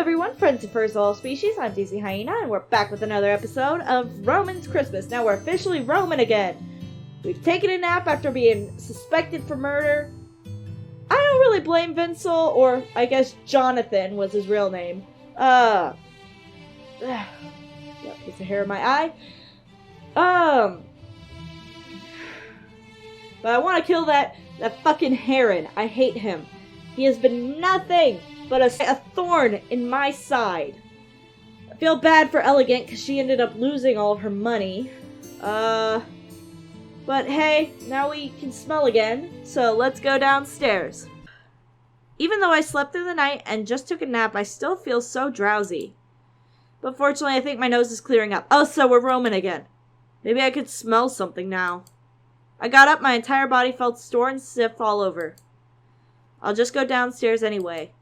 everyone, friends of furs of all species. I'm DC Hyena, and we're back with another episode of Roman's Christmas. Now we're officially Roman again. We've taken a nap after being suspected for murder. I don't really blame Vincel, or I guess Jonathan was his real name. Got a piece of hair in my eye. But I want to kill that fucking heron. I hate him. He has been nothing but a thorn in my side. I feel bad for Elegant because she ended up losing all of her money. But hey, now we can smell again, so let's go downstairs. Even though I slept through the night and just took a nap, I still feel so drowsy. But fortunately, I think my nose is clearing up. Oh, so we're Roman again. Maybe I could smell something now. I got up, my entire body felt sore and stiff all over. I'll just go downstairs anyway.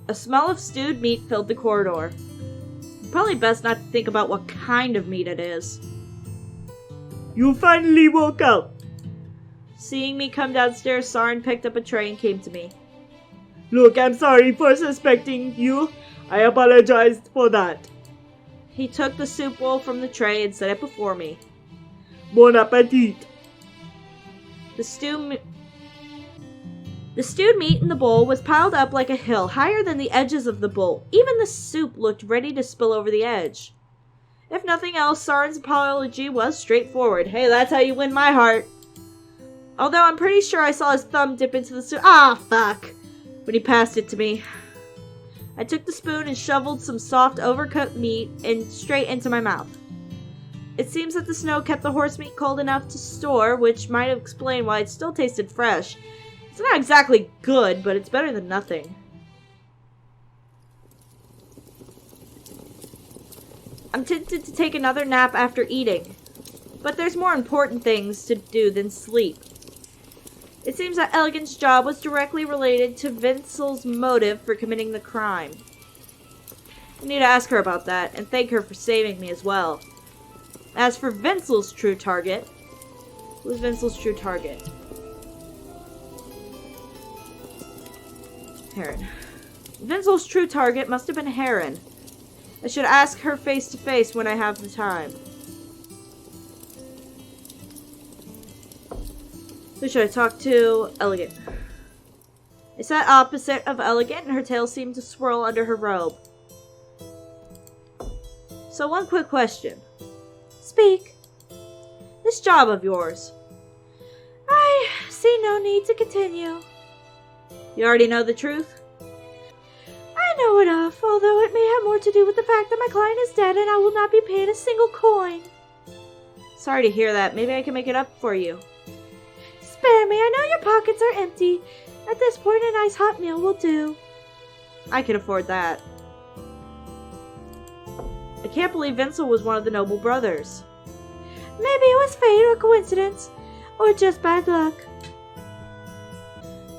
A smell of stewed meat filled the corridor. Probably best not to think about what kind of meat it is. You finally woke up! Seeing me come downstairs, Tszarn picked up a tray and came to me. Look, I'm sorry for suspecting you. I apologized for that. He took the soup bowl from the tray and set it before me. Bon appetit! The stewed meat in the bowl was piled up like a hill, higher than the edges of the bowl. Even the soup looked ready to spill over the edge. If nothing else, Tszarn's apology was straightforward. Hey, that's how you win my heart. Although I'm pretty sure I saw his thumb dip into the soup. Ah, fuck! When he passed it to me. I took the spoon and shoveled some soft, overcooked meat straight into my mouth. It seems that the snow kept the horse meat cold enough to store, which might have explained why it still tasted fresh. It's not exactly good, but it's better than nothing. I'm tempted to take another nap after eating, but there's more important things to do than sleep. It seems that Elegant's job was directly related to Vincel's motive for committing the crime. I need to ask her about that, and thank her for saving me as well. As for Vincel's true target... Who's Vincel's true target? Heron. Vincel's true target must have been Heron. I should ask her face to face when I have the time. Who should I talk to? Elegant. I sat opposite of Elegant and her tail seemed to swirl under her robe. So one quick question. Speak. This job of yours. I see no need to continue. You already know the truth? I know enough, although it may have more to do with the fact that my client is dead and I will not be paid a single coin. Sorry to hear that. Maybe I can make it up for you. Spare me, I know your pockets are empty. At this point, a nice hot meal will do. I can afford that. I can't believe Vincel was one of the noble brothers. Maybe it was fate or coincidence, or just bad luck.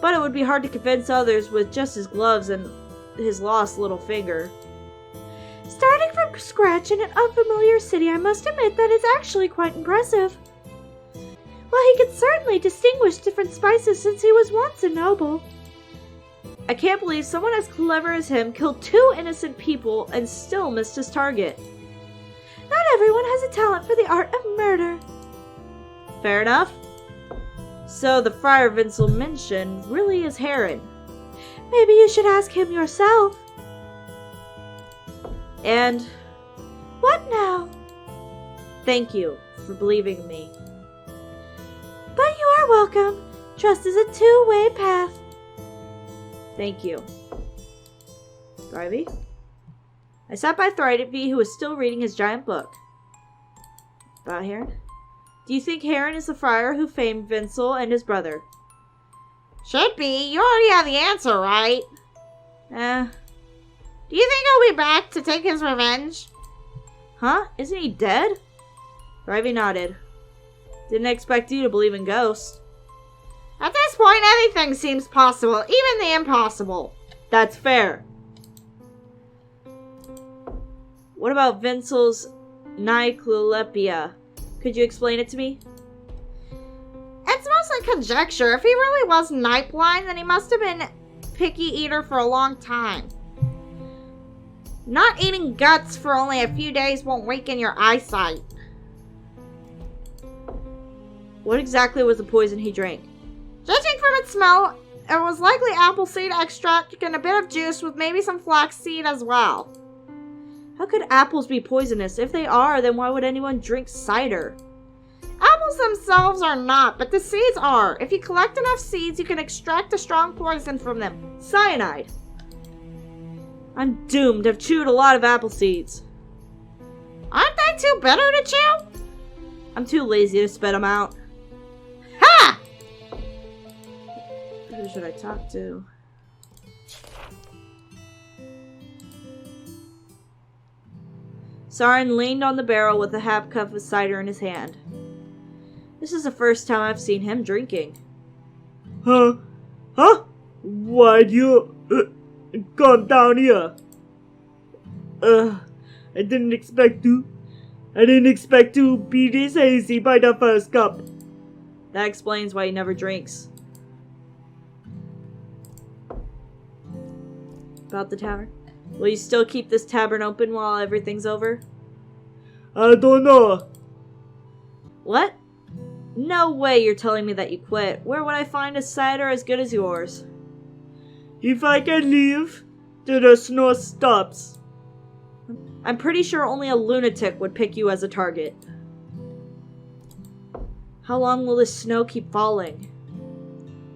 But it would be hard to convince others with just his gloves and his lost little finger. Starting from scratch in an unfamiliar city, I must admit that it's actually quite impressive. Well, he could certainly distinguish different spices since he was once a noble. I can't believe someone as clever as him killed 2 innocent people and still missed his target. Not everyone has a talent for the art of murder. Fair enough. So the friar Vincel mentioned really is Heron. Maybe you should ask him yourself. And... what now? Thank you for believing me. But you are welcome. Trust is a two-way path. Thank you. Thrivey? I sat by Thrivey, who was still reading his giant book. About Heron? Do you think Heron is the friar who famed Vincel and his brother? Should be. You already have the answer, right? Do you think he'll be back to take his revenge? Huh? Isn't he dead? Thrivey nodded. Didn't expect you to believe in ghosts. At this point, anything seems possible, even the impossible. That's fair. What about Vincel's nyclolepia. Could you explain it to me? It's mostly conjecture. If he really was night blind, then he must have been picky eater for a long time. Not eating guts for only a few days won't weaken your eyesight. What exactly was the poison he drank? Judging from its smell, it was likely apple seed extract and a bit of juice with maybe some flax seed as well. How could apples be poisonous? If they are, then why would anyone drink cider? Apples themselves are not, but the seeds are. If you collect enough seeds, you can extract a strong poison from them. Cyanide. I'm doomed. I've chewed a lot of apple seeds. Aren't they too bitter to chew? I'm too lazy to spit them out. Ha! Who should I talk to? Tszarn leaned on the barrel with a half cup of cider in his hand. This is the first time I've seen him drinking. Huh? Why'd you come down here? I didn't expect to be this hazy by the first cup. That explains why he never drinks. About the tavern? Will you still keep this tavern open while everything's over? I don't know. What? No way you're telling me that you quit. Where would I find a cider as good as yours? If I can leave, till the snow stops. I'm pretty sure only a lunatic would pick you as a target. How long will this snow keep falling?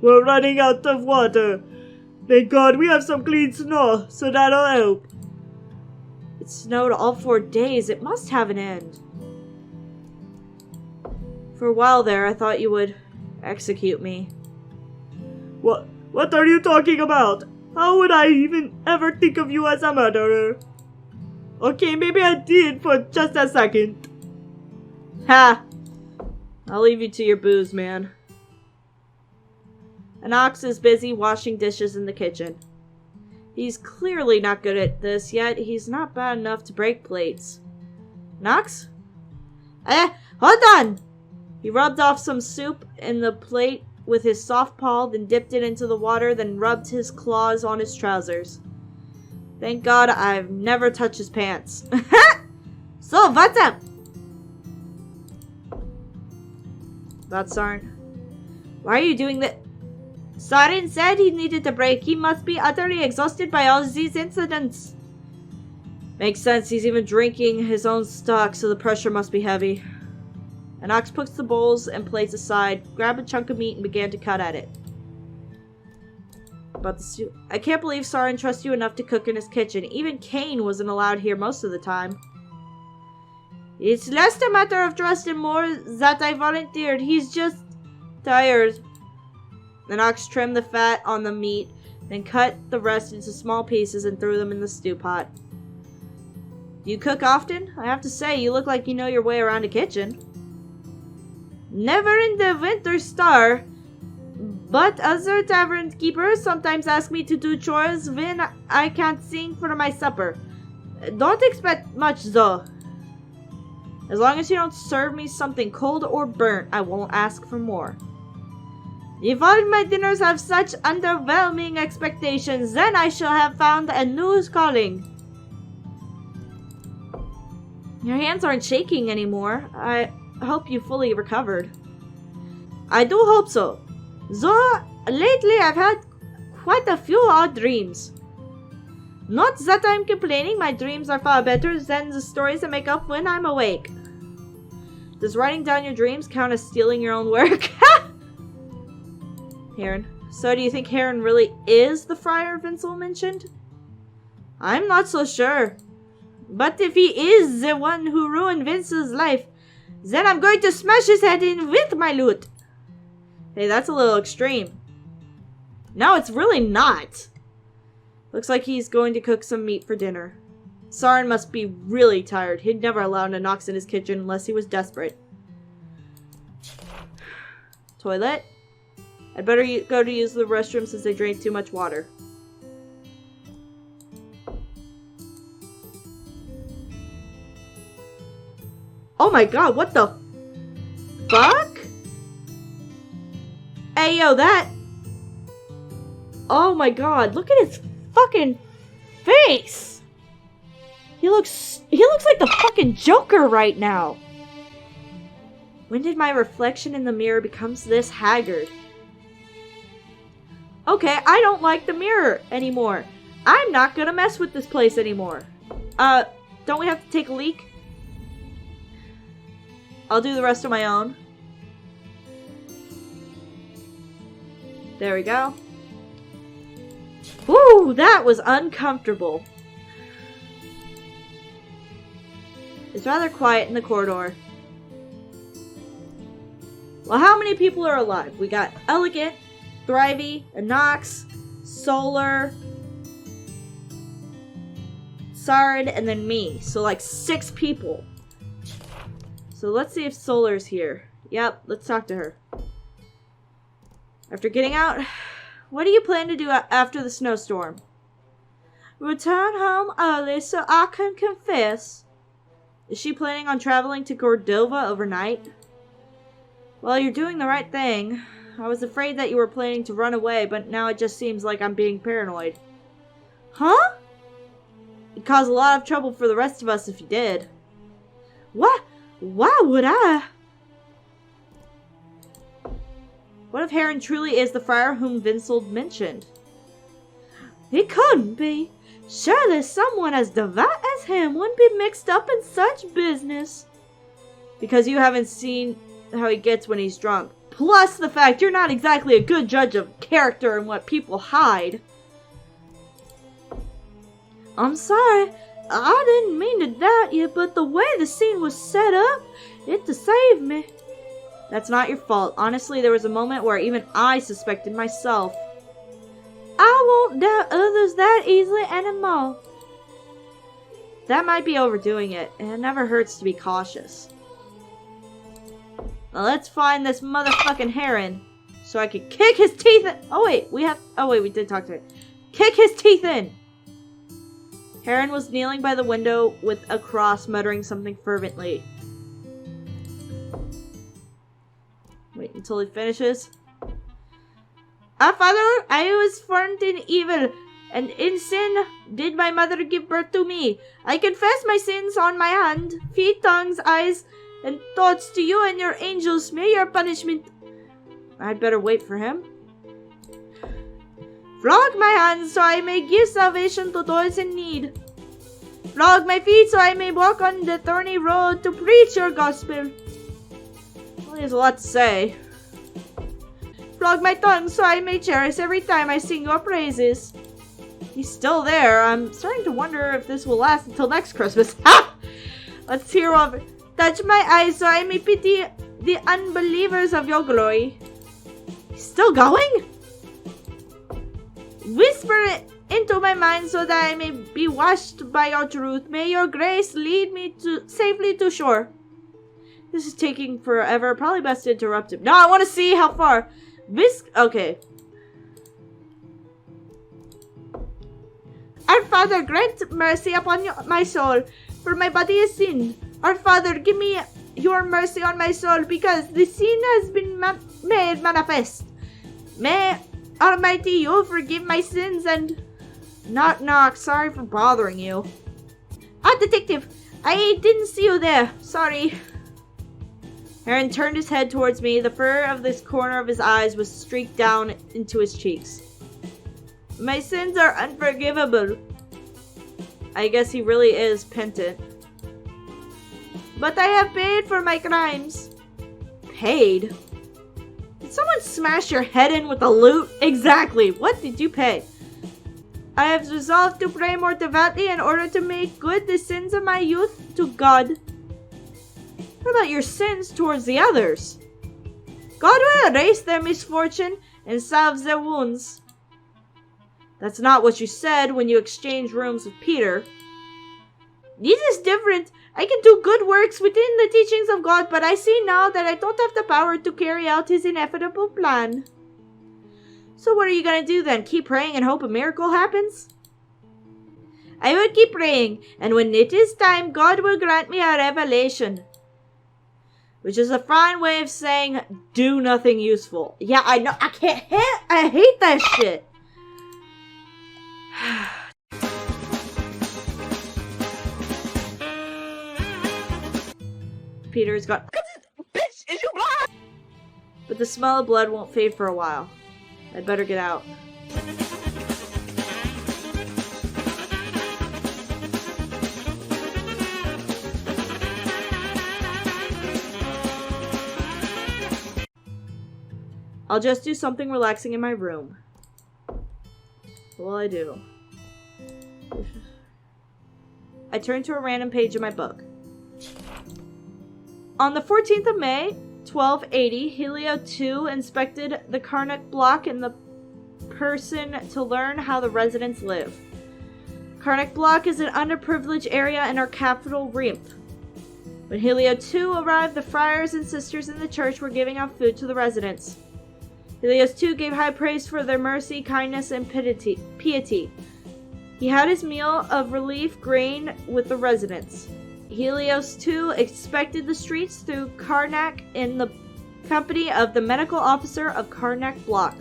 We're running out of water. Thank God we have some clean snow, so that'll help. It snowed all 4 days. It must have an end. For a while there, I thought you would execute me. What are you talking about? How would I even ever think of you as a murderer? Okay, maybe I did for just a second. Ha! I'll leave you to your booze, man. An ox is busy washing dishes in the kitchen. He's clearly not good at this, yet he's not bad enough to break plates. Nox? Hold on! He rubbed off some soup in the plate with his soft paw, then dipped it into the water, then rubbed his claws on his trousers. Thank God I've never touched his pants. So, what's up? About Tszarn. Why are you doing that? Tszarn said he needed a break. He must be utterly exhausted by all these incidents. Makes sense. He's even drinking his own stock, so the pressure must be heavy. An ox puts the bowls and plates aside, grabbed a chunk of meat, and began to cut at it. About the soup. I can't believe Tszarn trusts you enough to cook in his kitchen. Even Cain wasn't allowed here most of the time. It's less a matter of trust and more that I volunteered. He's just tired. The ox trimmed the fat on the meat, then cut the rest into small pieces and threw them in the stew pot. Do you cook often? I have to say, you look like you know your way around a kitchen. Never in the Winter Star, but other tavern keepers sometimes ask me to do chores when I can't sing for my supper. Don't expect much though. As long as you don't serve me something cold or burnt, I won't ask for more. If all my dinners have such underwhelming expectations, then I shall have found a new calling. Your hands aren't shaking anymore. I hope you fully recovered. I do hope so. Though, lately I've had quite a few odd dreams. Not that I'm complaining, my dreams are far better than the stories I make up when I'm awake. Does writing down your dreams count as stealing your own work? Heron. So do you think Heron really is the friar Vincel mentioned? I'm not so sure. But if he is the one who ruined Vince's life, then I'm going to smash his head in with my lute. Hey, that's a little extreme. No, it's really not. Looks like he's going to cook some meat for dinner. Tszarn must be really tired. He'd never allow an ox in his kitchen unless he was desperate. Toilet? I'd better go to use the restroom since they drank too much water. Oh my god, what the fuck? Hey, yo, that... Oh my god, look at his fucking face! He looks like the fucking Joker right now. When did my reflection in the mirror become this haggard? Okay, I don't like the mirror anymore. I'm not gonna mess with this place anymore. Don't we have to take a leak? I'll do the rest on my own. There we go. Woo, that was uncomfortable. It's rather quiet in the corridor. Well, how many people are alive? We got Elegant, Thrivey, Anox, Solar, Tszarn, and then me. So like 6 people. So let's see if Solar's here. Yep, let's talk to her. After getting out, what do you plan to do after the snowstorm? Return home early so I can confess. Is she planning on traveling to Cordova overnight? Well, you're doing the right thing. I was afraid that you were planning to run away, but now it just seems like I'm being paranoid. Huh? It'd cause a lot of trouble for the rest of us if you did. What? Why would I? What if Heron truly is the friar whom Vinsold mentioned? He couldn't be. Surely someone as devout as him wouldn't be mixed up in such business. Because you haven't seen how he gets when he's drunk. Plus the fact you're not exactly a good judge of character and what people hide. I'm sorry. I didn't mean to doubt you, but the way the scene was set up, it deceived me. That's not your fault. Honestly, there was a moment where even I suspected myself. I won't doubt others that easily anymore. That might be overdoing it, and it never hurts to be cautious. Now let's find this motherfucking Heron, so I can kick his teeth in. Oh wait, we did talk to him. Kick his teeth in! Heron was kneeling by the window with a cross, muttering something fervently. Wait until he finishes. Our father, I was formed in evil, and in sin did my mother give birth to me. I confess my sins on my hand, feet, tongues, eyes, and thoughts to you and your angels. May your punishment... I'd better wait for him. Flog my hands so I may give salvation to those in need. Flog my feet so I may walk on the thorny road to preach your gospel. Well, he has a lot to say. Flog my tongue so I may cherish every time I sing your praises. He's still there. I'm starting to wonder if this will last until next Christmas. Ha! Let's hear over. Touch my eyes so I may pity the unbelievers of your glory. He's still going? Whisper it into my mind so that I may be washed by your truth. May your grace lead me safely to shore. This is taking forever. Probably best to interrupt him. No, I want to see how far. Okay. Our Father, grant mercy upon my soul, for my body is sinned. Our Father, give me your mercy on my soul, because the sin has been made manifest. May Almighty you forgive my sins and... Knock, sorry for bothering you. Detective, I didn't see you there. Sorry. Heron turned his head towards me. The fur of this corner of his eyes was streaked down into his cheeks. My sins are unforgivable. I guess he really is penitent. But I have paid for my crimes. Paid? Did someone smash your head in with a loot? Exactly. What did you pay? I have resolved to pray more devoutly in order to make good the sins of my youth to God. What about your sins towards the others? God will erase their misfortune and salve their wounds. That's not what you said when you exchanged rooms with Peter. This is different. I can do good works within the teachings of God, but I see now that I don't have the power to carry out his inevitable plan. So what are you going to do then? Keep praying and hope a miracle happens? I will keep praying, and when it is time, God will grant me a revelation. Which is a fine way of saying do nothing useful. Yeah, I know. I hate that shit. Peter's got. Bitch, is you blind? But the smell of blood won't fade for a while. I'd better get out. I'll just do something relaxing in my room. What will I do? I turn to a random page in my book. On the 14th of May, 1280, Helio 2 inspected the Karnak block in the person to learn how the residents live. Karnak block is an underprivileged area in our capital, Rimph. When Helio 2 arrived, the friars and sisters in the church were giving out food to the residents. Helios 2 gave high praise for their mercy, kindness, and piety. He had his meal of relief grain with the residents. Helios 2 inspected the streets through Karnak in the company of the medical officer of Karnak block.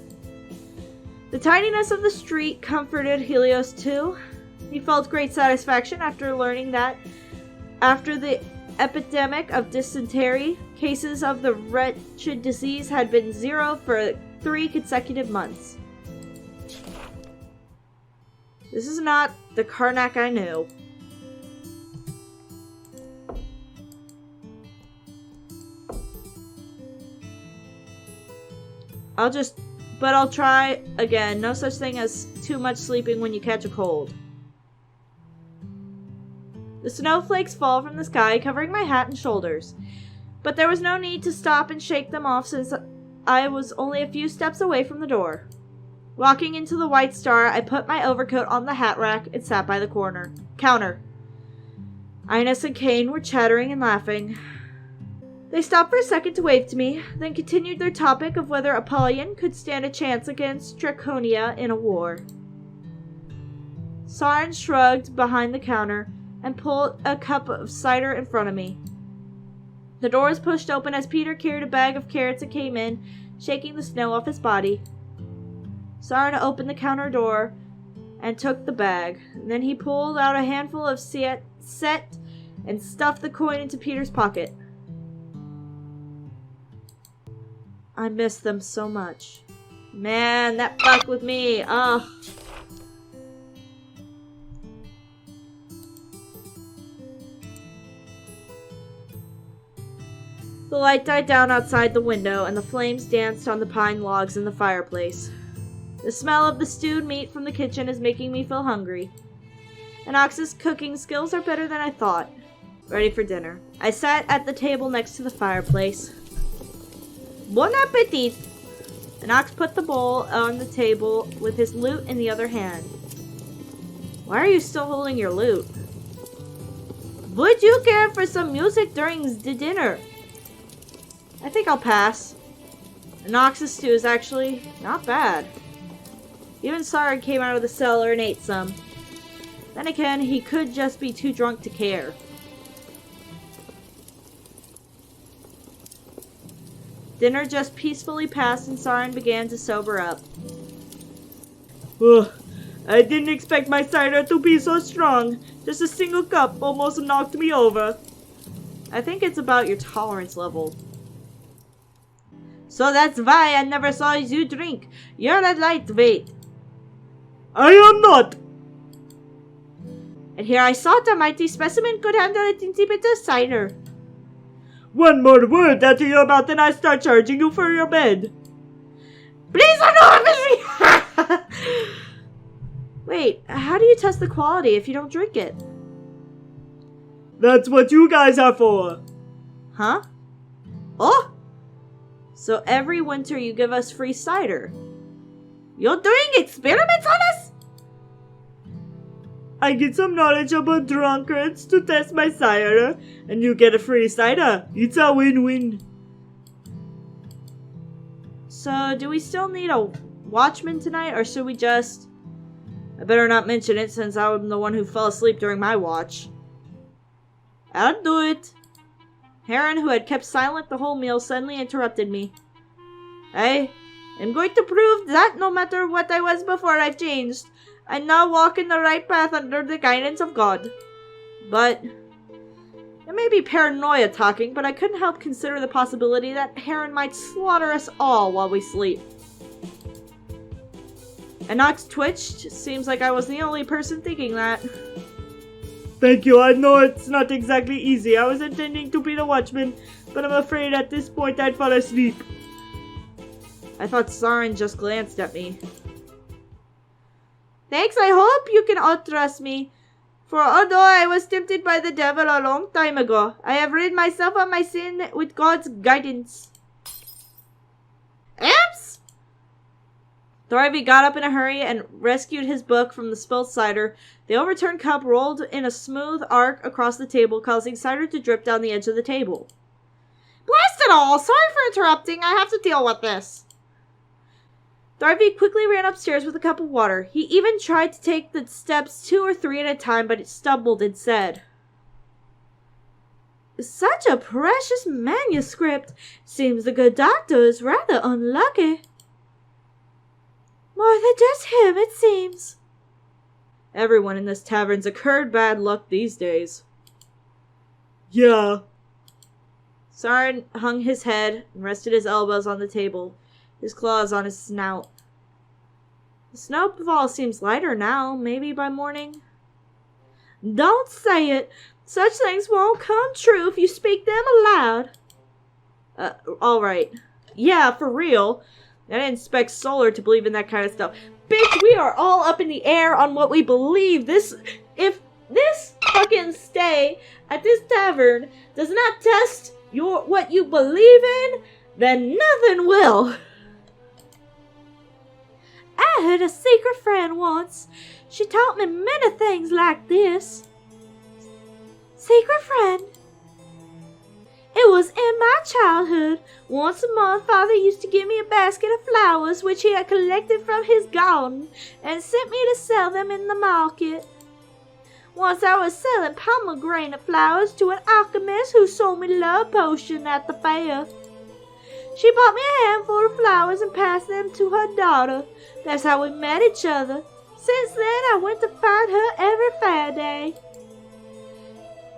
The tidiness of the street comforted Helios 2. He felt great satisfaction after learning that after the epidemic of dysentery, cases of the wretched disease had been 0 for 3 consecutive months. This is not the Karnak I knew. I'll try again. No such thing as too much sleeping when you catch a cold. The snowflakes fall from the sky, covering my hat and shoulders. But there was no need to stop and shake them off since I was only a few steps away from the door. Walking into the White Star, I put my overcoat on the hat rack and sat by the counter. Ines and Kane were chattering and laughing. They stopped for a second to wave to me, then continued their topic of whether Apollyon could stand a chance against Draconia in a war. Tszarn shrugged behind the counter and pulled a cup of cider in front of me. The door was pushed open as Peter carried a bag of carrots and came in, shaking the snow off his body. Tszarn opened the counter door and took the bag. Then he pulled out a handful of set and stuffed the coin into Peter's pocket. I miss them so much. Man, that fucked with me. Ugh. The light died down outside the window, and the flames danced on the pine logs in the fireplace. The smell of the stewed meat from the kitchen is making me feel hungry. Anox's cooking skills are better than I thought. Ready for dinner. I sat at the table next to the fireplace. Bon appetit! Anox put the bowl on the table with his lute in the other hand. Why are you still holding your lute? Would you care for some music during the dinner? I think I'll pass. Anox's stew is actually not bad. Even Tszarn came out of the cellar and ate some. Then again, he could just be too drunk to care. Dinner just peacefully passed and Tszarn began to sober up. Ugh, I didn't expect my cider to be so strong. Just a single cup almost knocked me over. I think it's about your tolerance level. So that's why I never saw you drink. You're a lightweight. I am not! And here I thought a mighty specimen could handle a teensy bit of cider. One more word out of your mouth and I start charging you for your bed. Please don't know. Wait, how do you test the quality if you don't drink it? That's what you guys are for. Huh? Oh? So every winter you give us free cider. You're doing experiments on us? I get some knowledge about drunkards to test my cider, and you get a free cider. It's a win-win. So, do we still need a watchman tonight, or should we just... I better not mention it since I'm the one who fell asleep during my watch. I'll do it. Heron, who had kept silent the whole meal, suddenly interrupted me. I am going to prove that no matter what I was before, I've changed. I now walk in the right path under the guidance of God. But it may be paranoia talking, but I couldn't help consider the possibility that Heron might slaughter us all while we sleep. Enox twitched. Seems like I was the only person thinking that. Thank you, I know it's not exactly easy. I was intending to be the watchman, but I'm afraid at this point I'd fall asleep. I thought Tszarn just glanced at me. Thanks, I hope you can all trust me. For although I was tempted by the devil a long time ago, I have rid myself of my sin with God's guidance. Oops! Thorby got up in a hurry and rescued his book from the spilled cider. The overturned cup rolled in a smooth arc across the table, causing cider to drip down the edge of the table. Blast it all! Sorry for interrupting. I have to deal with this. Thorby quickly ran upstairs with a cup of water. He even tried to take the steps 2 or 3 at a time, but it stumbled and said, Such a precious manuscript. Seems the good doctor is rather unlucky. More than just him, it seems. Everyone in this tavern's incurred bad luck these days. Yeah. Tszarn hung his head and rested his elbows on the table, his claws on his snout. The snowfall seems lighter now, maybe by morning. Don't say it! Such things won't come true if you speak them aloud. Alright. Yeah, for real. I didn't expect Solar to believe in that kind of stuff. Bitch, we are all up in the air on what we believe. If this fucking stay at this tavern does not test what you believe in, then nothing will. I had a secret friend once. She taught me many things like this. Secret friend? It was in my childhood. Once a month, Father used to give me a basket of flowers which he had collected from his garden and sent me to sell them in the market. Once I was selling pomegranate flowers to an alchemist who sold me love potion at the fair. She bought me a handful of flowers and passed them to her daughter. That's how we met each other. Since then, I went to find her every fair day.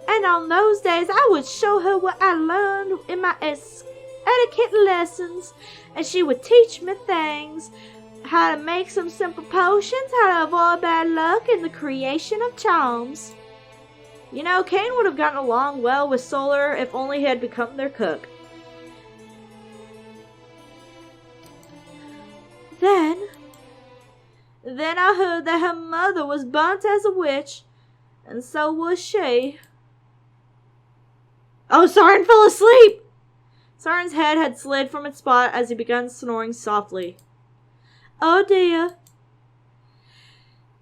And on those days, I would show her what I learned in my etiquette lessons, and she would teach me things. How to make some simple potions, how to avoid bad luck, and the creation of charms. You know, Cain would have gotten along well with Solar if only he had become their cook. Then I heard that her mother was burnt as a witch, and so was she. Oh, Tszarn fell asleep! Tszarn's head had slid from its spot as he began snoring softly. Oh dear.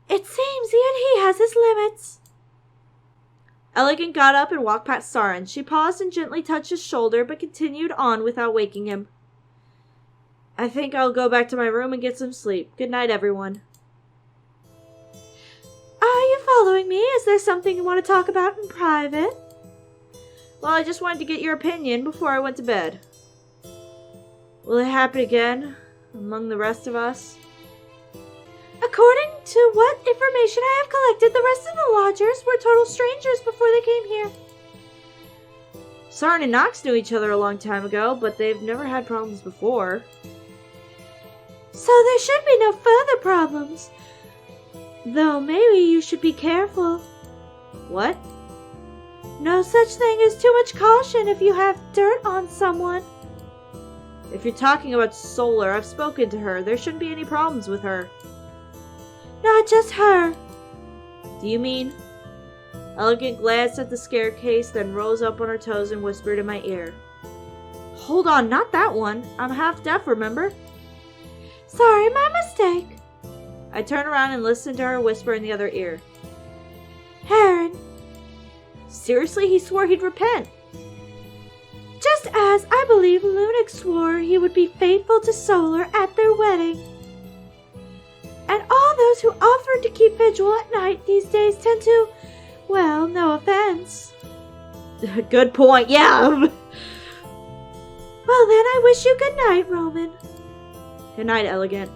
It seems even he has his limits. Elegant got up and walked past Tszarn. She paused and gently touched his shoulder, but continued on without waking him. I think I'll go back to my room and get some sleep. Good night, everyone. Are you following me? Is there something you want to talk about in private? Well, I just wanted to get your opinion before I went to bed. Will it happen again among the rest of us? According to what information I have collected, the rest of the lodgers were total strangers before they came here. Tszarn and Nox knew each other a long time ago, but they've never had problems before. So there should be no further problems. Though maybe you should be careful. What? No such thing as too much caution if you have dirt on someone. If you're talking about Solar, I've spoken to her. There shouldn't be any problems with her. Not just her. Do you mean? Elegant glanced at the staircase, then rose up on her toes and whispered in my ear. Hold on, not that one. I'm half deaf, remember? Sorry, my mistake. I turned around and listened to her whisper in the other ear. Heron. Seriously, he swore he'd repent. Just as I believe Lunac swore he would be faithful to Solar at their wedding. And all those who offered to keep vigil at night these days tend to, well, no offense, Good point, yeah. Well then, I wish you good night, Roman. Good night, Elegant.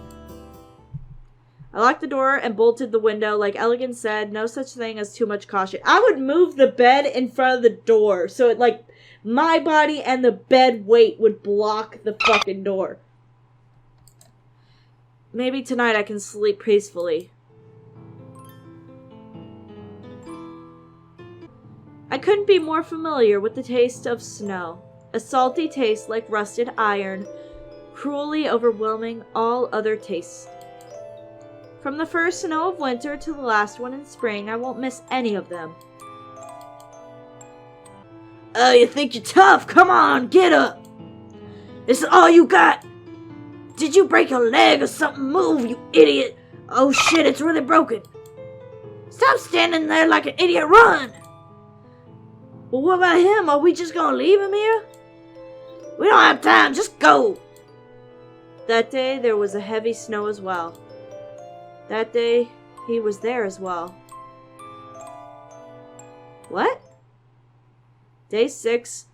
I locked the door and bolted the window. Like Elegant said, no such thing as too much caution. I would move the bed in front of the door so it, like, my body and the bed weight would block the fucking door. Maybe tonight I can sleep peacefully. I couldn't be more familiar with the taste of snow. A salty taste like rusted iron, cruelly overwhelming all other tastes. From the first snow of winter to the last one in spring, I won't miss any of them. Oh, you think you're tough? Come on, get up. This is all you got. Did you break your leg or something? Move, you idiot. Oh shit, it's really broken. Stop standing there like an idiot, run. Well, what about him? Are we just gonna leave him here? We don't have time, just go. That day, there was a heavy snow as well. That day, he was there as well. What? Day 6,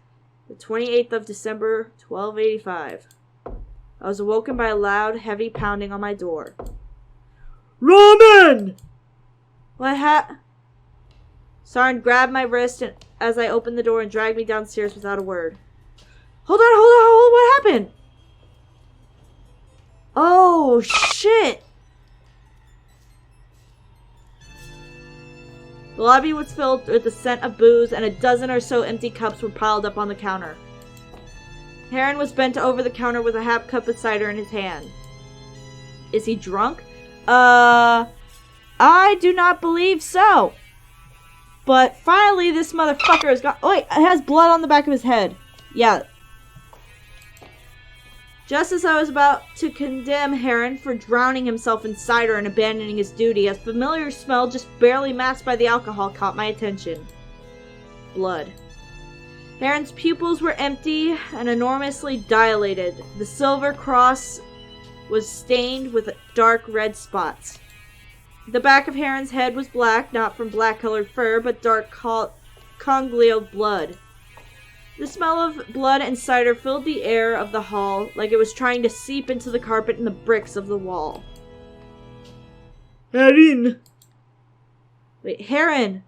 the 28th of December, 1285. I was awoken by a loud, heavy pounding on my door. Roman! What Tszarn grabbed my wrist as I opened the door and dragged me downstairs without a word. Hold on, what happened? Oh, shit! The lobby was filled with the scent of booze, and a dozen or so empty cups were piled up on the counter. Heron was bent over the counter with a half cup of cider in his hand. Is he drunk? I do not believe so. But finally, this motherfucker has got. Oh, wait, it has blood on the back of his head. Yeah. Just as I was about to condemn Heron for drowning himself in cider and abandoning his duty, a familiar smell just barely masked by the alcohol caught my attention. Blood. Heron's pupils were empty and enormously dilated. The silver cross was stained with dark red spots. The back of Heron's head was black, not from black-colored fur, but dark congealed blood. The smell of blood and cider filled the air of the hall like it was trying to seep into the carpet and the bricks of the wall. Heron! Wait, Heron!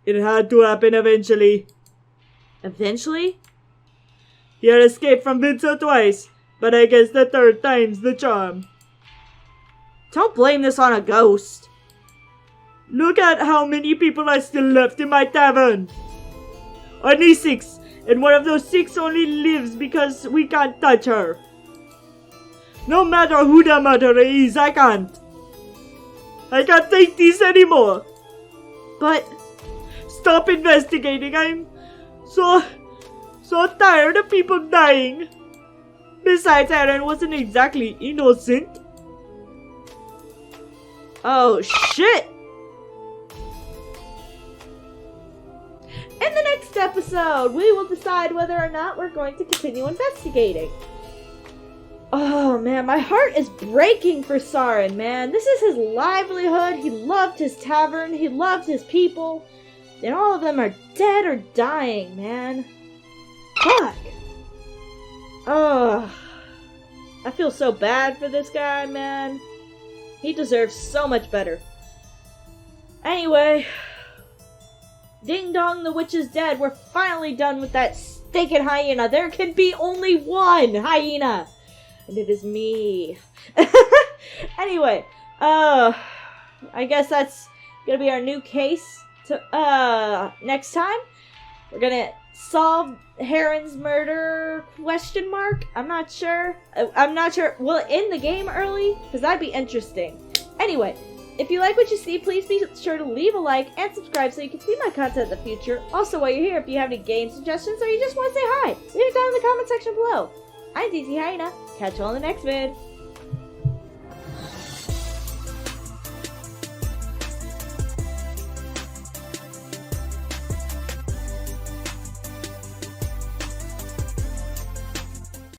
It had to happen eventually. Eventually? He had escaped from Windsor twice, but I guess the third time's the charm. Don't blame this on a ghost. Look at how many people are still left in my tavern. Only 6, and one of those 6 only lives because we can't touch her. No matter who the murderer is, I can't take this anymore. But stop investigating. I'm so tired of people dying. Besides, Aaron wasn't exactly innocent. oh shit! In the next episode, we will decide whether or not we're going to continue investigating. Oh man, my heart is breaking for Tszarn, man. This is his livelihood. He loved his tavern. He loved his people. And all of them are dead or dying, man. Fuck. Oh, I feel so bad for this guy, man. He deserves so much better. Anyway, ding dong, the witch is dead. We're finally done with that stinking hyena. There can be only one hyena. And it is me. Anyway, I guess that's gonna be our new case to next time. We're gonna solve Heron's murder ? I'm not sure. Will it end the game early? Because that'd be interesting. Anyway, if you like what you see, please be sure to leave a like and subscribe so you can see my content in the future. Also, while you're here, if you have any game suggestions or you just want to say hi, leave it down in the comment section below. I'm DT Hyena. Catch you on the next vid.